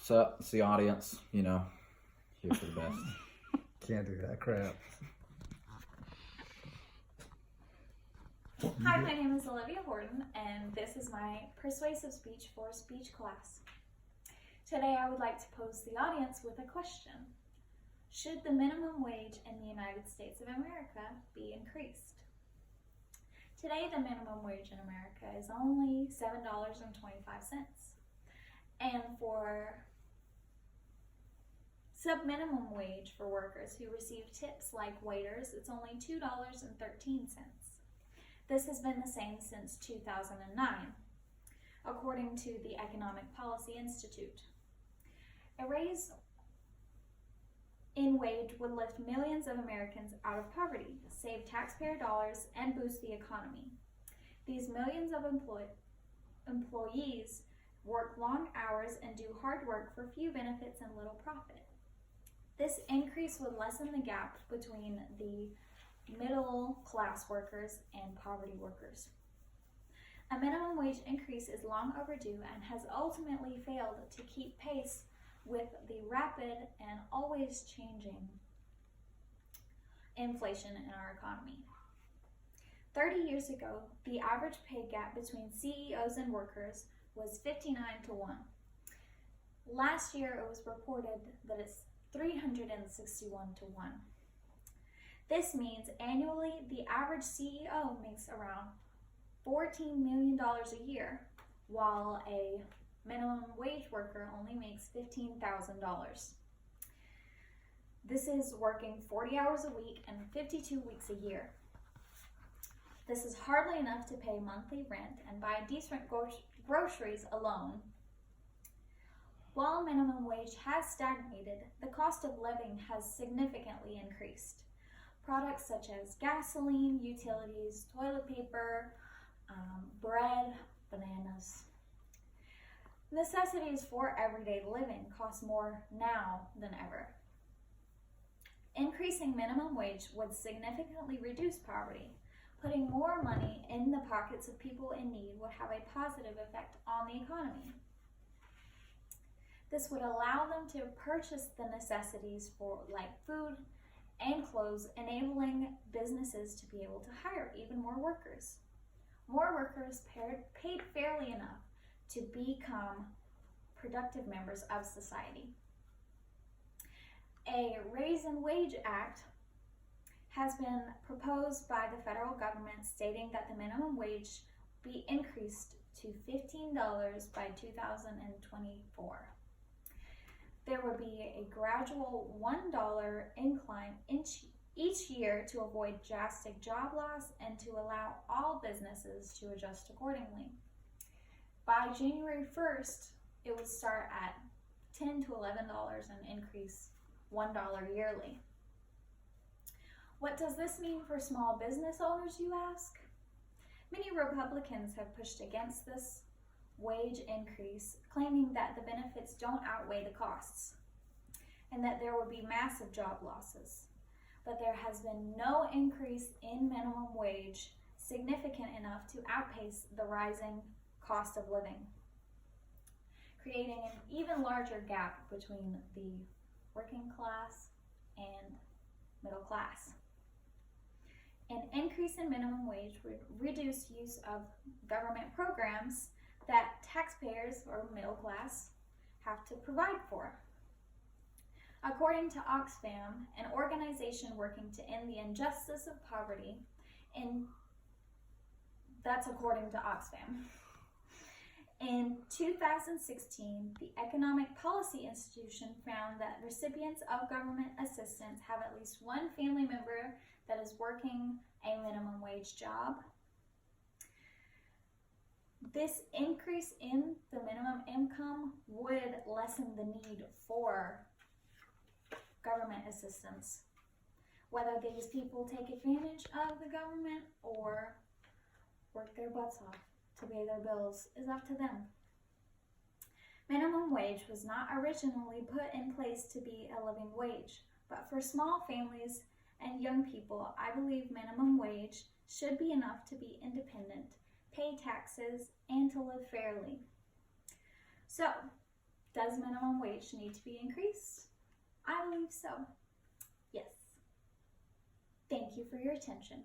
So it's the audience, you know, here for the best. Can't do that crap. Hi, my name is Olivia Horton, and this is my Persuasive Speech for Speech class. Today I would like to pose the audience with a question. Should the minimum wage in the United States of America be increased? Today the minimum wage in America is only $7.25. And for sub-minimum wage for workers who receive tips like waiters, it's only $2.13. This has been the same since 2009, according to the Economic Policy Institute. A raise in wage would lift millions of Americans out of poverty, save taxpayer dollars, and boost the economy. These millions of employees work long hours and do hard work for few benefits and little profit. This increase would lessen the gap between the middle class workers and poverty workers. A minimum wage increase is long overdue and has ultimately failed to keep pace with the rapid and always changing inflation in our economy. 30 years ago, the average pay gap between CEOs and workers was 59-1. Last year, it was reported that it's 361-1. This means annually, the average CEO makes around $14 million a year, while a minimum wage worker only makes $15,000. This is working 40 hours a week and 52 weeks a year. This is hardly enough to pay monthly rent and buy decent groceries alone. While minimum wage has stagnated, the cost of living has significantly increased. Products such as gasoline, utilities, toilet paper, bread, bananas. Necessities for everyday living cost more now than ever. Increasing minimum wage would significantly reduce poverty. Putting more money in the pockets of people in need would have a positive effect on the economy. This would allow them to purchase the necessities for like food and clothes, enabling businesses to be able to hire even more workers. More workers paid fairly enough to become productive members of society. A Raise in Wage Act has been proposed by the federal government, stating that the minimum wage be increased to $15 by 2024. There would be a gradual $1 incline each year to avoid drastic job loss and to allow all businesses to adjust accordingly. By January 1st, it would start at $10 to $11 and increase $1 yearly. What does this mean for small business owners, you ask? Many Republicans have pushed against this wage increase, claiming that the benefits don't outweigh the costs and that there would be massive job losses. But there has been no increase in minimum wage significant enough to outpace the rising cost of living, creating an even larger gap between the working class and middle class. An increase in minimum wage would reduce use of government programs that taxpayers or middle class have to provide for. According to Oxfam, an organization working to end the injustice of poverty, that's according to Oxfam. In 2016, the Economic Policy Institution found that recipients of government assistance have at least one family member that is working a minimum wage job. This increase in the minimum income would lessen the need for government assistance. Whether these people take advantage of the government or work their butts off to pay their bills is up to them. Minimum wage was not originally put in place to be a living wage, but for small families and young people, I believe minimum wage should be enough to be independent, pay taxes, and to live fairly. So, Does minimum wage need to be increased? I believe so. Yes. Thank you for your attention.